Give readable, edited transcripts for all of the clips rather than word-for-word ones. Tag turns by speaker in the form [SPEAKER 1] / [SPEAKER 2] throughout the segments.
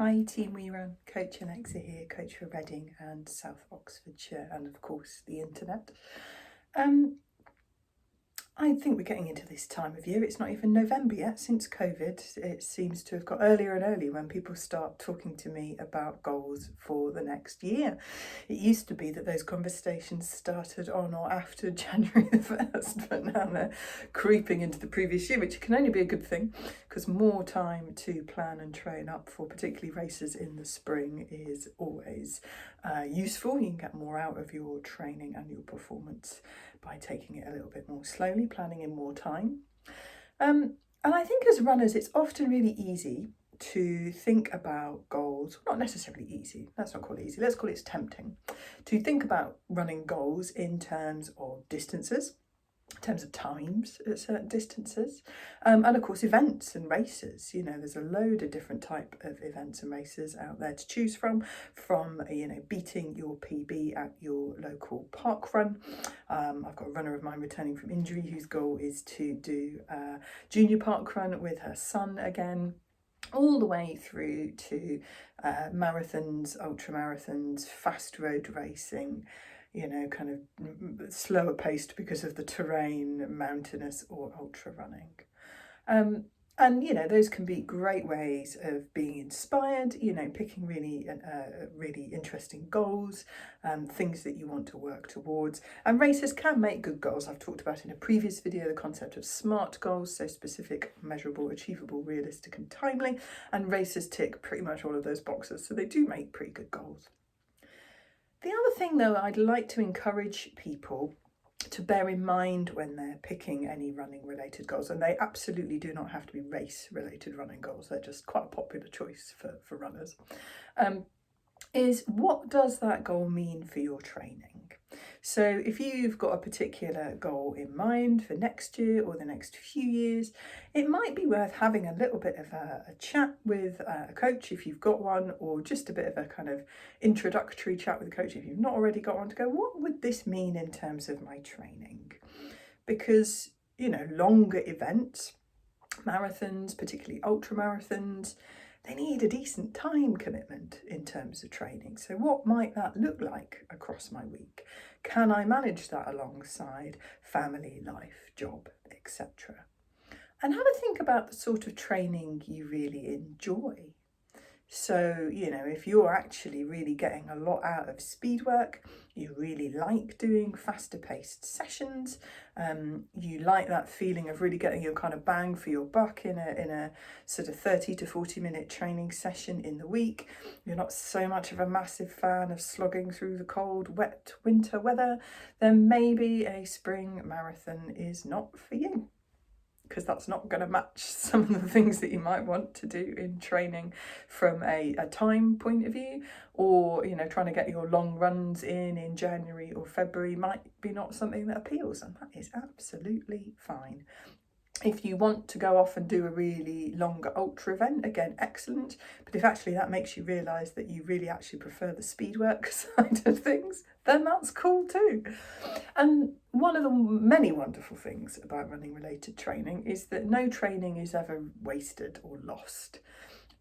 [SPEAKER 1] Hi Team We Run, Coach Alexa here, coach for Reading and South Oxfordshire and of course the internet. I think we're getting into this time of year. It's not even November yet. Since COVID, it seems to have got earlier and earlier when people start talking to me about goals for the next year. It used to be that those conversations started on or after January the 1st, but now they're creeping into the previous year, which can only be a good thing because more time to plan and train up for particularly races in the spring is always useful. You can get more out of your training and your performance by taking it a little bit more slowly, planning in more time. And I think as runners, it's often really easy to think about goals, not necessarily easy, let's not call it easy, let's call it tempting, to think about running goals in terms of distances, in terms of times at certain distances, and of course events and races. You know, there's a load of different type of events and races out there to choose from beating your PB at your local park run. I've got a runner of mine returning from injury whose goal is to do a junior park run with her son again, all the way through to marathons, ultra marathons, fast road racing, you know, kind of slower paced because of the terrain, mountainous or ultra running. And, you know, those can be great ways of being inspired, you know, picking really interesting goals, things that you want to work towards. And races can make good goals. I've talked about in a previous video the concept of SMART goals, so specific, measurable, achievable, realistic and timely. And races tick pretty much all of those boxes, so they do make pretty good goals. The other thing, though, I'd like to encourage people to bear in mind when they're picking any running related goals, and they absolutely do not have to be race related running goals, they're just quite a popular choice for runners, is what does that goal mean for your training? So if you've got a particular goal in mind for next year or the next few years, it might be worth having a little bit of a chat with a coach if you've got one, or just a bit of a kind of introductory chat with a coach if you've not already got one, to go, what would this mean in terms of my training? Because, you know, longer events, marathons, particularly ultra marathons, they need a decent time commitment in terms of training. So what might that look like across my week? Can I manage that alongside family, life, job, etc.? And have a think about the sort of training you really enjoy. So, you know, if you're actually really getting a lot out of speed work, you really like doing faster paced sessions, you like that feeling of really getting your kind of bang for your buck in a sort of 30 to 40 minute training session in the week, you're not so much of a massive fan of slogging through the cold, wet winter weather, then maybe a spring marathon is not for you, because that's not going to match some of the things that you might want to do in training from a time point of view. Or, you know, trying to get your long runs in January or February might be not something that appeals, and that is absolutely fine. If you want to go off and do a really longer ultra event, again, excellent. But if actually that makes you realise that you really actually prefer the speed work side of things, then that's cool too. And one of the many wonderful things about running related training is that no training is ever wasted or lost.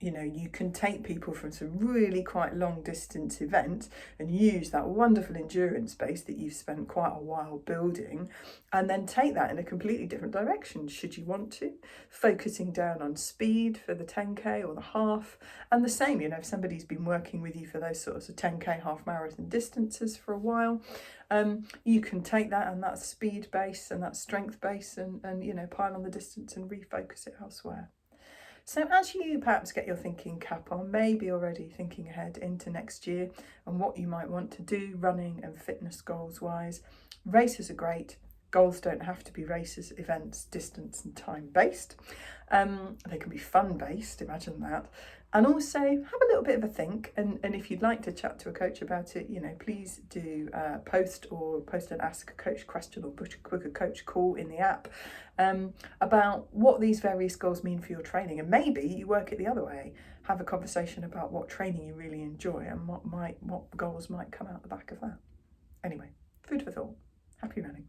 [SPEAKER 1] You know, you can take people from some really quite long distance events and use that wonderful endurance base that you've spent quite a while building, and then take that in a completely different direction should you want to, focusing down on speed for the 10k or the half. And the same, you know, if somebody's been working with you for those sorts of 10k half marathon distances for a while, you can take that and that speed base and that strength base and you know, pile on the distance and refocus it elsewhere. So as you perhaps get your thinking cap on, maybe already thinking ahead into next year and what you might want to do running and fitness goals wise, races are great. Goals don't have to be races, events, distance and time based. They can be fun based, imagine that. And also have a little bit of a think, and if you'd like to chat to a coach about it, you know, please do post and ask a coach question or book a coach call in the app about what these various goals mean for your training. And maybe you work it the other way, have a conversation about what training you really enjoy and what goals might come out the back of that. Anyway, food for thought. Happy running.